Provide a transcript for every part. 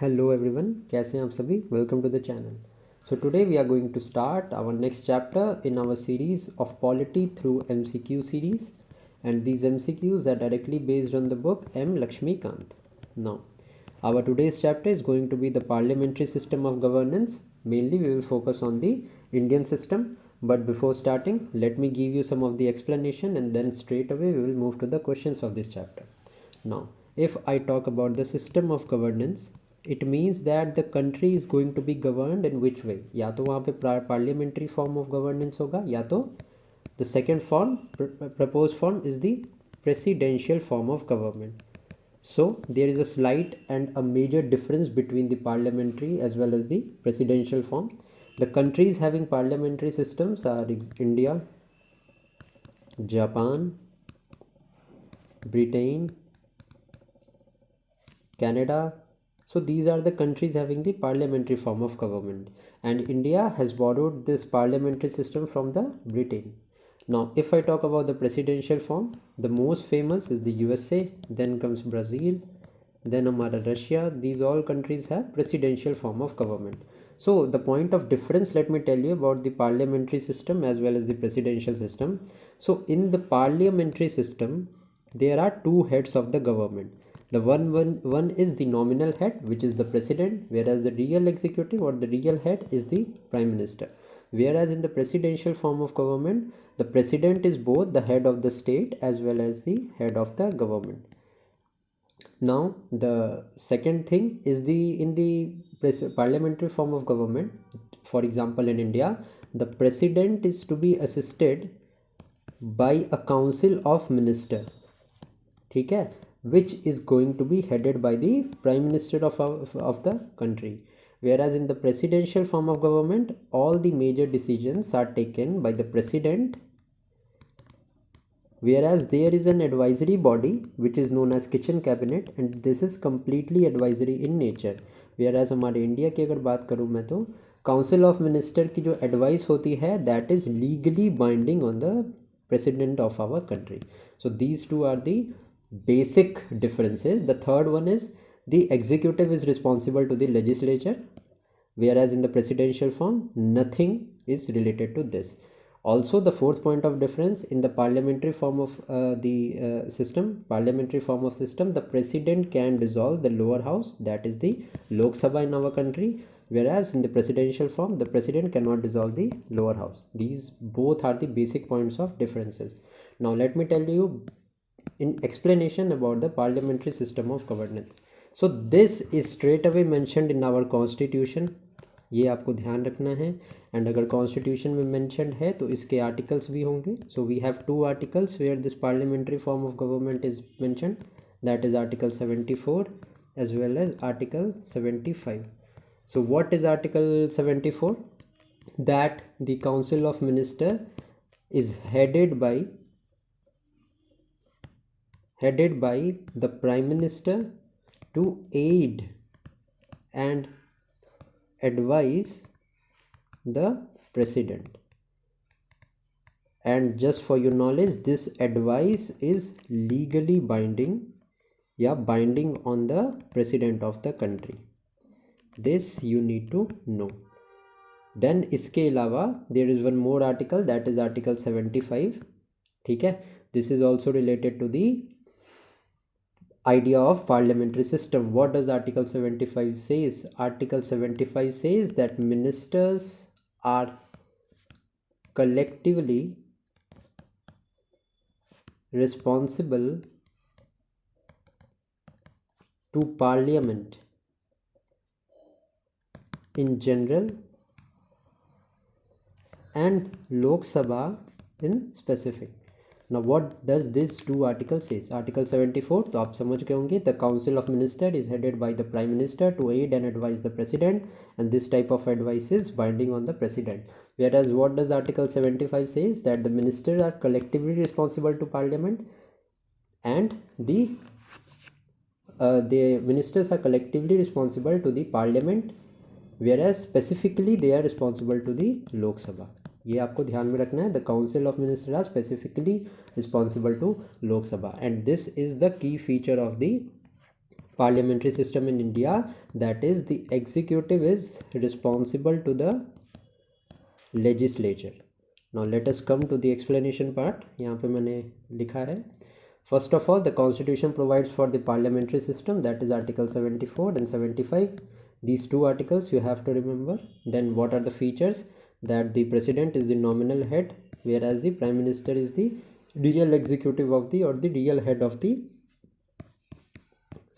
Hello everyone, कैसे हैं आप सभी? Welcome to the channel. So today we are going to start our next chapter in our series of polity through MCQ series, and these MCQs are directly based on the book M. Laxmikanth. Now, our today's chapter is going to be the parliamentary system of governance. Mainly we will focus on the Indian system, but before starting, let me give you some of the explanation and then straight away we will move to the questions of this chapter. Now, if I talk about the system of governance, it means that the country is going to be governed in which way? या तो वहाँ पे parliamentary form of governance होगा, या तो the second form, proposed form is the presidential form of government. So there is a slight and a major difference between the parliamentary as well as the presidential form. The countries having parliamentary systems are India, Japan, Britain, Canada. So these are the countries having the parliamentary form of government, and India has borrowed this parliamentary system from the Britain. Now if I talk about the presidential form, the most famous is the USA, then comes Brazil, then हमारा Russia. These all countries have presidential form of government. So the point of difference, let me tell you about the parliamentary system as well as the presidential system. So in the parliamentary system, there are two heads of the government. The one is the nominal head, which is the president, whereas the real executive or the real head is the prime minister. Whereas in the presidential form of government, the president is both the head of the state as well as the head of the government. Now the second thing is in the parliamentary form of government, for example in India, the president is to be assisted by a council of minister, ठीक है, which is going to be headed by the prime minister of the country. Whereas in the presidential form of government, all the major decisions are taken by the president, whereas there is an advisory body which is known as kitchen cabinet, and this is completely advisory in nature. Whereas हमारे India की अगर बात करूँ मैं, तो council of minister की जो advice होती है that is legally binding on the president of our country. So these two are the basic differences. The third one is the executive is responsible to the legislature, whereas in the presidential form nothing is related to this. Also, the fourth point of difference, in the parliamentary form of parliamentary form of system, the president can dissolve the lower house, that is the Lok Sabha in our country, whereas in the presidential form the president cannot dissolve the lower house. These both are the basic points of differences. Now let me tell you in explanation about the parliamentary system of governance. So this is straight away mentioned in our constitution, ये आपको ध्यान रखना है. And अगर constitution में mentioned है तो इसके आर्टिकल्स भी होंगे. So we have two articles where this parliamentary form of government is mentioned, that is article 74 as well as article 75. So what is article 74? That the council of minister is headed by the prime minister to aid and advise the president. And just for your knowledge, this advice is legally binding, binding on the president of the country. This you need to know. Then इसके अलावा there is one more article, that is article 75. ठीक है, this is also related to the idea of parliamentary system. What does article 75 says? Article 75 says that ministers are collectively responsible to parliament in general and Lok Sabha in specific. Now what does this two articles says? Article 74 तो आप समझ गए होंगे, the council of minister is headed by the prime minister to aid and advise the president, and this type of advice is binding on the president. Whereas what does article 75 says? That the ministers are collectively responsible to parliament, and the ministers are collectively responsible to the parliament, whereas specifically they are responsible to the Lok Sabha. ये आपको ध्यान में रखना है. The council of minister are specifically responsible to Lok Sabha, and this is the key feature of the parliamentary system in India, that is the executive is responsible to the legislature. Now let us come to the explanation part. यहाँ पे मैंने लिखा है, first of all, the constitution provides for the parliamentary system, that is article 74 and 75. These two articles you have to remember. Then what are the features? That the president is the nominal head, whereas the prime minister is the real executive of the, or the real head of the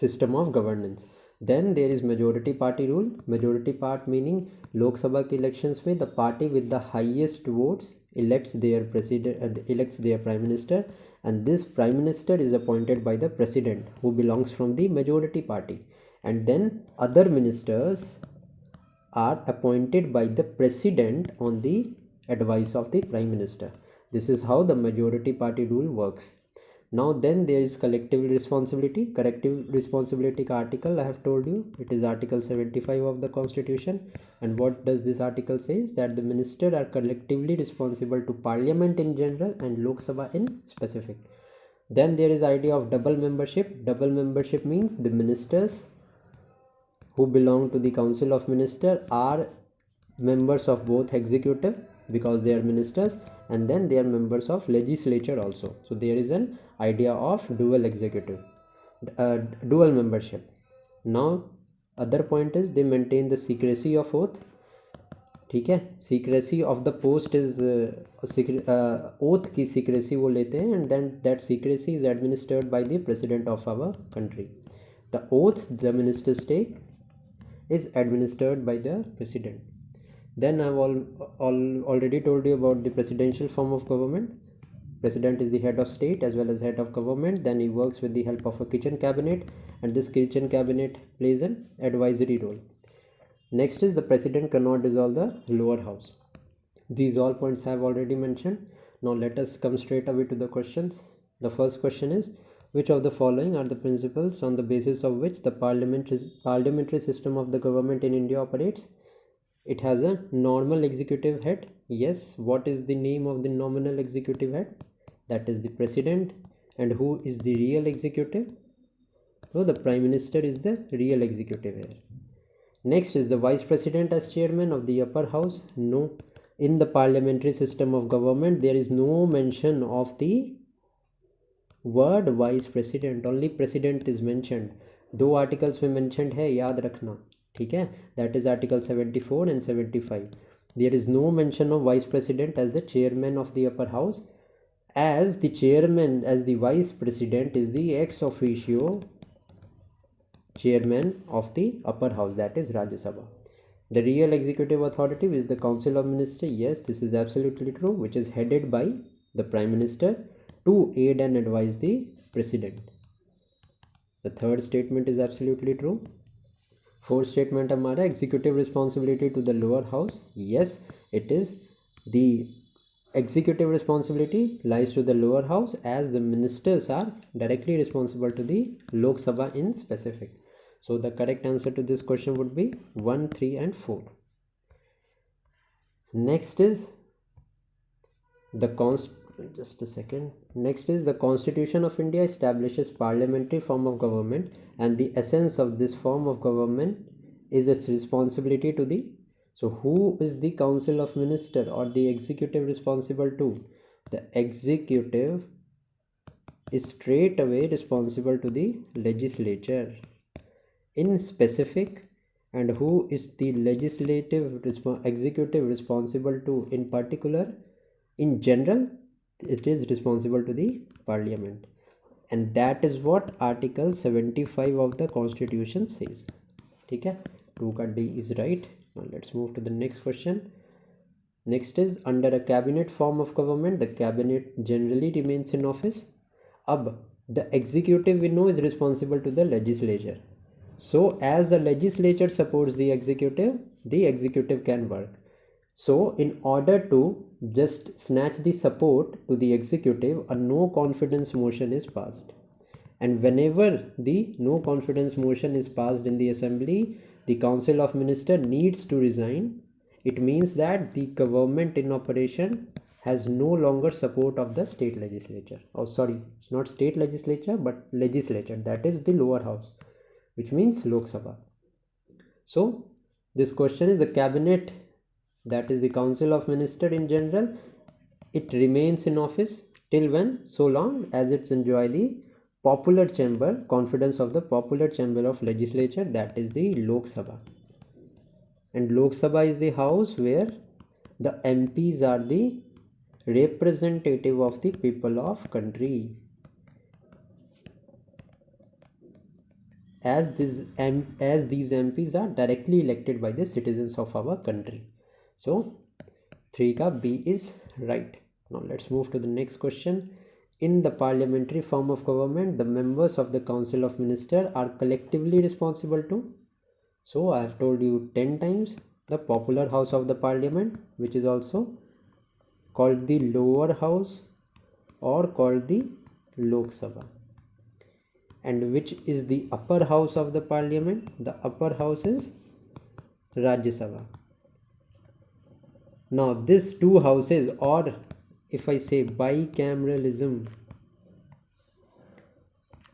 system of governance. Then there is majority party rule. Majority part meaning Lok Sabha के elections में the party with the highest votes elects their president, elects their prime minister, and this prime minister is appointed by the president who belongs from the majority party, and then other ministers are appointed by the president on the advice of the prime minister. This is how the majority party rule works. Now then there is collective responsibility. Collective responsibility ka article I have told you, it is article 75 of the constitution. And what does this article say is that the minister are collectively responsible to parliament in general and Lok Sabha in specific. Then there is idea of double membership. Double membership means the ministers who belong to the council of minister are members of both executive because they are ministers, and then they are members of legislature also. So there is an idea of dual executive, dual membership. Now other point is they maintain the secrecy of oath. ठीक है, secrecy of the post is oath की secrecy वो लेते हैं, and then that secrecy is administered by the president of our country. The oath the ministers take is administered by the president. Then I've already told you about the presidential form of government. President is the head of state as well as head of government. Then he works with the help of a kitchen cabinet, and this kitchen cabinet plays an advisory role. Next is the president cannot dissolve the lower house. These all points I have already mentioned. Now let us come straight away to the questions. The first question is, which of the following are the principles on the basis of which the parliamentary system of the government in India operates? It has a normal executive head. Yes. What is the name of the nominal executive head? That is the president. And who is the real executive? So the prime minister is the real executive here. Next is the vice president as chairman of the upper house. No. In the parliamentary system of government, there is no mention of the word vice president. Only president is mentioned. दो articles में mentioned है, याद रखना. ठीक है, that is article 74 and 75. There is no mention of vice president as the chairman of the upper house, as the chairman, as the vice president is the ex officio chairman of the upper house, that is Rajya Sabha. The real executive authority is the council of ministers. Yes, this is absolutely true, which is headed by the prime minister to aid and advise the president. The third statement is absolutely true. Fourth statement हमारा executive responsibility to the lower house. Yes, it is. The executive responsibility lies to the lower house, as the ministers are directly responsible to the Lok Sabha in specific. So the correct answer to this question would be 1, 3 and 4. Next is the Next is the Constitution of India establishes parliamentary form of government, and the essence of this form of government is its responsibility to the. So who is the council of minister or the executive responsible to? The executive is straight away responsible to the legislature in specific, and who is the executive responsible to in particular? In general, it is responsible to the parliament, and that is what article 75 of the constitution says. ठीक है, 2 का D is right. Now let's move to the next question. Next is, under a cabinet form of government, the cabinet generally remains in office. Ab the executive we know is responsible to the legislature. So as the legislature supports the executive can work. So in order to just snatch the support to the executive, a no confidence motion is passed. And whenever the no confidence motion is passed in the assembly, the council of ministers needs to resign. It means that the government in operation has no longer support of the state legislature. Oh sorry, it's not state legislature but legislature, that is the lower house, which means Lok Sabha. So this question is the cabinet, that is the council of ministers in general, it remains in office till when? So long as it's enjoy the popular chamber, confidence of the popular chamber of legislature, that is the Lok Sabha. And Lok Sabha is the house where the MPs are the representative of the people of country. As these MPs are directly elected by the citizens of our country. So 3 ka B is right. Now let's move to the next question. In the parliamentary form of government, the members of the Council of Ministers are collectively responsible to. So I have told you 10 times, the popular house of the parliament, which is also called the lower house or called the Lok Sabha. And which is the upper house of the parliament? The upper house is Rajya Sabha. Now these two houses, or if I say bicameralism,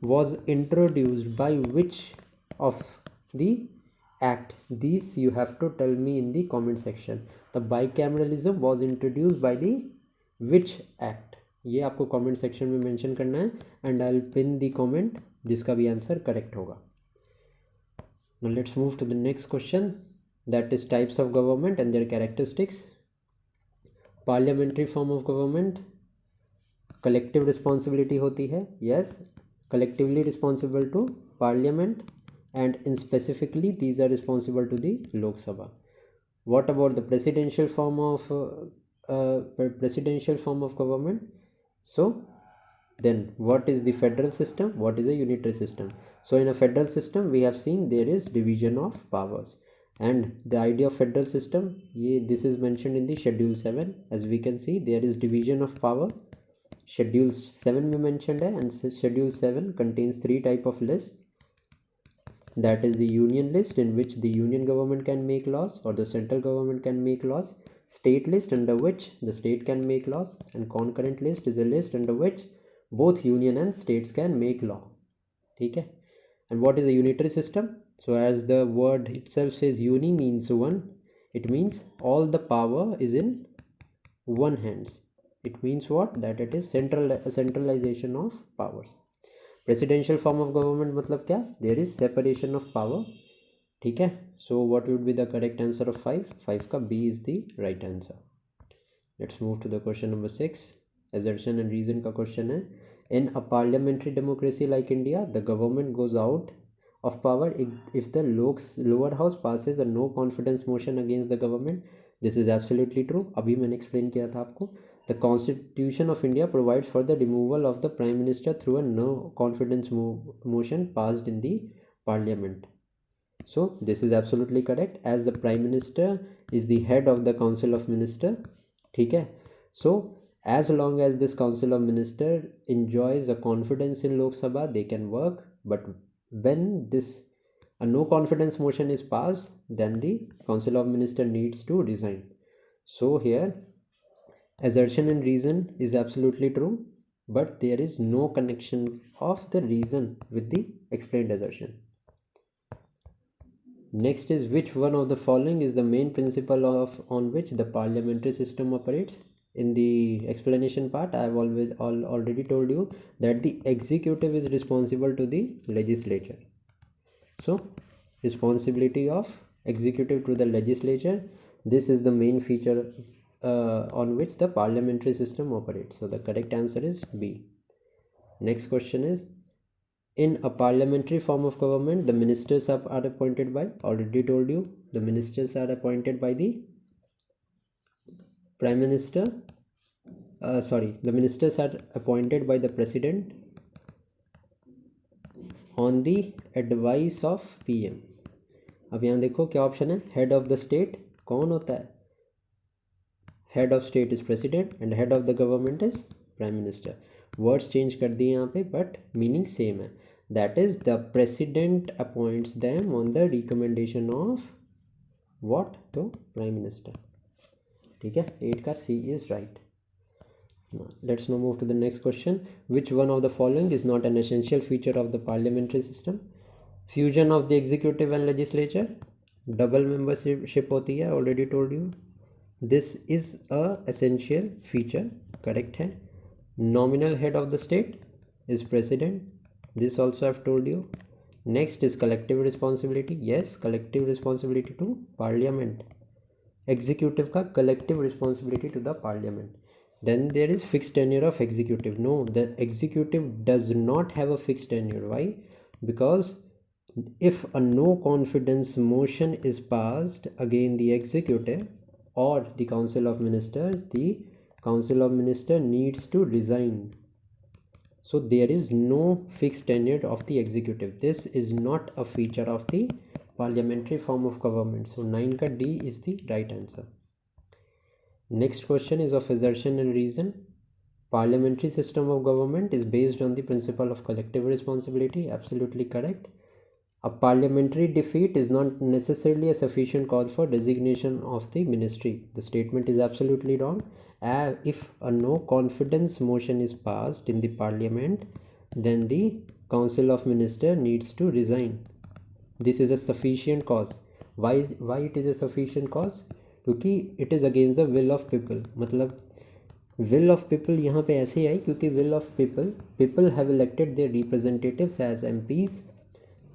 was introduced by which of the act? These you have to tell me in the comment section. The bicameralism was introduced by the which act? ये आपको comment section में mention करना है, and I'll pin the comment जिसका भी answer correct होगा. Now let's move to the next question, that is types of government and their characteristics. Parliamentary form of government, collective responsibility होती है. Yes, collectively responsible to parliament, and in specifically these are responsible to the Lok Sabha. What about the presidential form of government? So then what is the federal system? What is a unitary system? So in a federal system we have seen there is division of powers, and the idea of federal system, this is mentioned in the schedule 7. As we can see, there is division of power. Schedule 7 में mentioned है, and schedule 7 contains 3 type of lists. That is the union list, in which the union government can make laws or the central government can make laws. State list, under which the state can make laws, and concurrent list is a list under which both union and states can make law. ठीक है. And what is a unitary system? So as the word itself says, uni means one. It means all the power is in one hands. It means what? That it is centralization of powers. Presidential form of government मतलब क्या? There is separation of power. ठीक है. So what would be the correct answer of 5? 5 का B is the right answer. Let's move to the question number 6. Assertion and reason का question है. In a parliamentary democracy like India, the government goes out of power if the lower house passes a no confidence motion against the government. This is absolutely true. अभी मैंने explain किया था आपको. The Constitution of India provides for the removal of the Prime Minister through a no confidence motion passed in the Parliament. So this is absolutely correct, as the Prime Minister is the head of the Council of Ministers. ठीक है. So as long as this Council of Ministers enjoys a confidence in Lok Sabha, they can work. But when a no confidence motion is passed, then the Council of Ministers needs to resign. So here assertion and reason is absolutely true, but there is no connection of the reason with the explained assertion. Next is, which one of the following is the main principle on which the parliamentary system operates? In the explanation part, I have already told you that the executive is responsible to the legislature. So responsibility of executive to the legislature, this is the main feature on which the parliamentary system operates. So the correct answer is B. Next question is, in a parliamentary form of government, the ministers are appointed by, already told you, the ministers are appointed by the Prime Minister. The ministers are appointed by the President on the advice of PM. अब यहाँ देखो क्या option है. Head of the state कौन होता है? Head of state is president and head of the government is prime minister. Words change कर दिए यहाँ पे, बट मीनिंग सेम है. That is the president appoints them on the recommendation of what? तो prime minister. ठीक है. 8 का C is right. Let's now move to the next question. Which one of the following is not an essential feature of the parliamentary system? Fusion of the executive and legislature, double membership होती है, already told you, this is a essential feature, correct है. Nominal head of the state is president, this also have told you. Next is collective responsibility, yes collective responsibility to parliament, executive का collective responsibility to the parliament. Then there is fixed tenure of executive. No, the executive does not have a fixed tenure. Why? Because if a no confidence motion is passed against the executive or the council of ministers, the council of minister needs to resign. So there is no fixed tenure of the executive. This is not a feature of the parliamentary form of government. So 9 ka D is the right answer. Next question is of assertion and reason. Parliamentary system of government is based on the principle of collective responsibility. Absolutely correct. A parliamentary defeat is not necessarily a sufficient cause for designation of the ministry. The statement is absolutely wrong. If a no confidence motion is passed in the parliament, then the council of minister needs to resign. This is a sufficient cause. Why it is a sufficient cause? क्योंकि it is against the will of people. मतलब will of people यहाँ पे ऐसे ही आई क्योंकि will of people have elected their representatives as MPs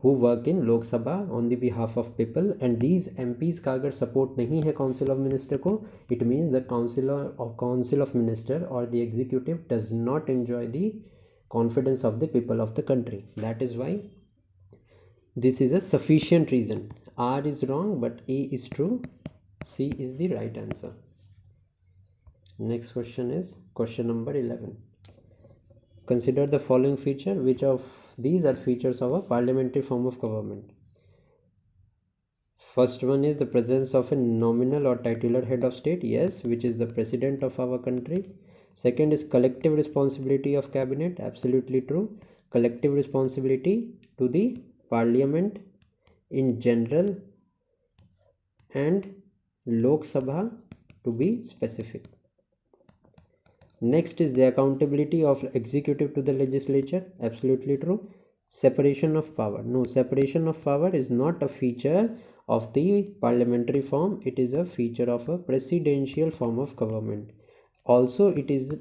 who work in Lok Sabha on the behalf of people, and these MPs का अगर सपोर्ट नहीं है काउंसिल ऑफ मिनिस्टर को, it means the council of minister और the executive does not enjoy the confidence of the people of the country. That is why this is a sufficient reason. R is wrong but A is true. C is the right answer. Next question is question number 11. Consider the following feature. Which of these are features of a parliamentary form of government? First one is the presence of a nominal or titular head of state, yes, which is the president of our country. Second is collective responsibility of cabinet, absolutely true. Collective responsibility to the parliament in general and Lok Sabha to be specific. Next is the accountability of executive to the legislature, absolutely true. Separation of power, no, separation of power is not a feature of the parliamentary form, it is a feature of a presidential form of government. Also, it is,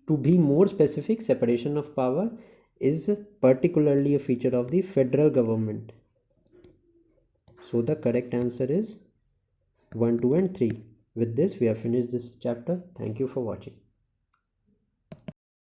to be more specific, separation of power is particularly a feature of the federal government. So the correct answer is 1, 2 and 3. With this we have finished this chapter. Thank you for watching.